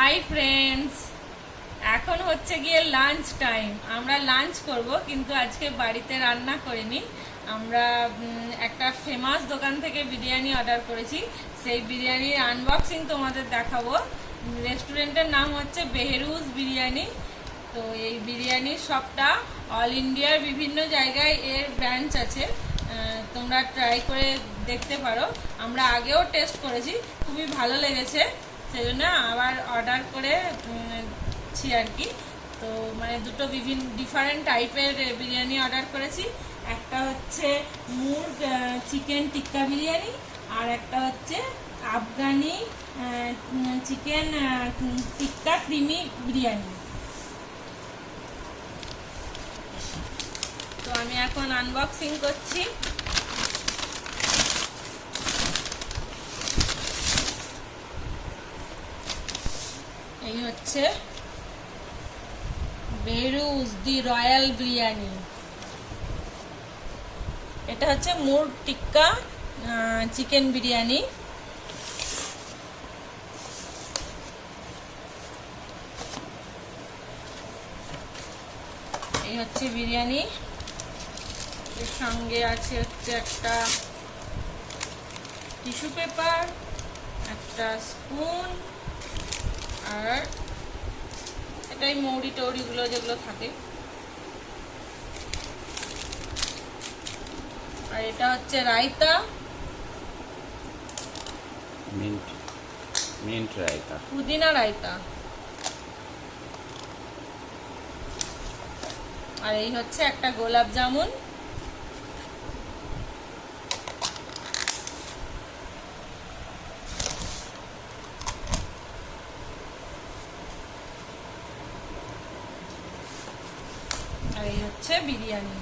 Hi friends, এখন হচ্ছে গিয়ে লাঞ্চ টাইম। আমরা লাঞ্চ করব, কিন্তু আজকে বাড়িতে রান্না করিনি। আমরা একটা ফেমাস দোকান থেকে বিরিয়ানি অর্ডার করেছি। সেই বিরিয়ানির আনবক্সিং তোমাদের দেখাবো। রেস্টুরেন্টের নাম হচ্ছে বেহরুজ বিরিয়ানি। তো এই বিরিয়ানির শপটা অল ইন্ডিয়ার বিভিন্ন জায়গায় এর ব্রাঞ্চ আছে, তোমরা ট্রাই করে দেখতে পারো। আমরা আগেও টেস্ট করেছি, খুবই ভালো লেগেছে, সেজন্য আবার অর্ডার করেছি আর কি। তো মানে দুটো ডিফারেন্ট টাইপের বিরিয়ানি অর্ডার করেছি। একটা হচ্ছে মুর্গ চিকেন টিক্কা বিরিয়ানি, আর একটা হচ্ছে আফগানি চিকেন টিক্কা ক্রিমি বিরিয়ানি। তো আমি এখন আনবক্সিং করছি। এই হচ্ছে বেহরুজ দি রয়্যাল বিরিয়ানি। এটা হচ্ছে মুর্গ টিক্কা চিকেন বিরিয়ানি। এই হচ্ছে বিরিয়ানি। এর সঙ্গে আছে হচ্ছে একটা টিস্যু পেপার, একটা স্পুন, আর এটাই মৌরি টৌরিগুলো যেগুলো থাকে। আর এটা হচ্ছে রায়তা, মিন্ট রায়তা, পুদিনা রায়তা। আর এই হচ্ছে একটা গোলাপ জামুন। আর এই হচ্ছে বিরিয়ানি।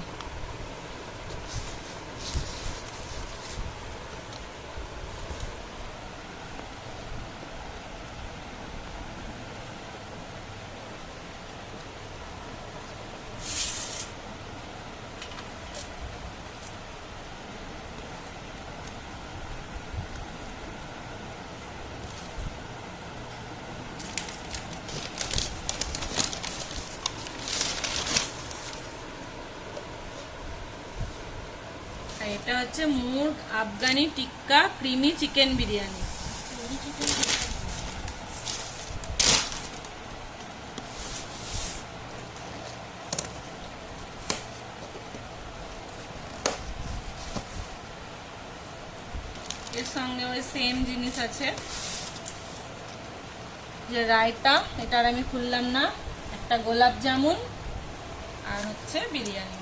এটা হচ্ছে মুর্গ আফগানি টিক্কা ক্রিমি চিকেন বিরিয়ানি। এর সঙ্গে ওই সেম জিনিস আছে, যে রায়তা, এটা আর আমি খুললাম না, একটা গোলাপ জামুন, আর হচ্ছে বিরিয়ানি।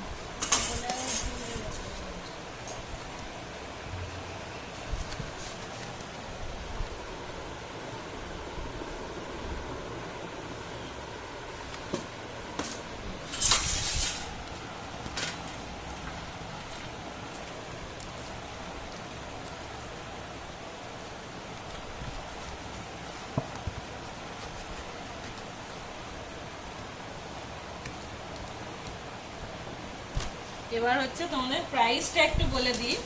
এবার হচ্ছে তোমাদের প্রাইসটা একটু বলে দিই।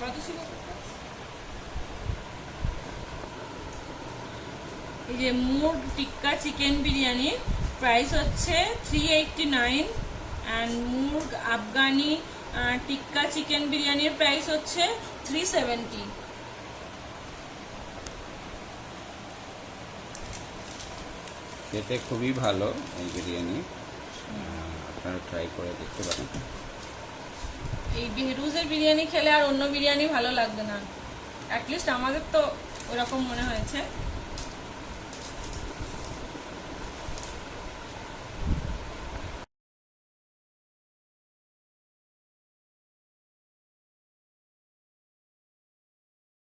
কত ছিল? এই যে মুর্গ টিক্কা চিকেন বিরিয়ানি প্রাইস হচ্ছে 389, and murgh Afghani tikka chicken বিরিয়ানির প্রাইস হচ্ছে 370। খেতে খুবই ভালো এই বিরিয়ানি, আপনারা ট্রাই করে দেখতে পারেন। এই বেহরুজের বিরিয়ানি খেলে আর অন্য বিরিয়ানি ভালো লাগবে না, অ্যাটলিস্ট আমাদের তো ওরকম মনে হয়েছে।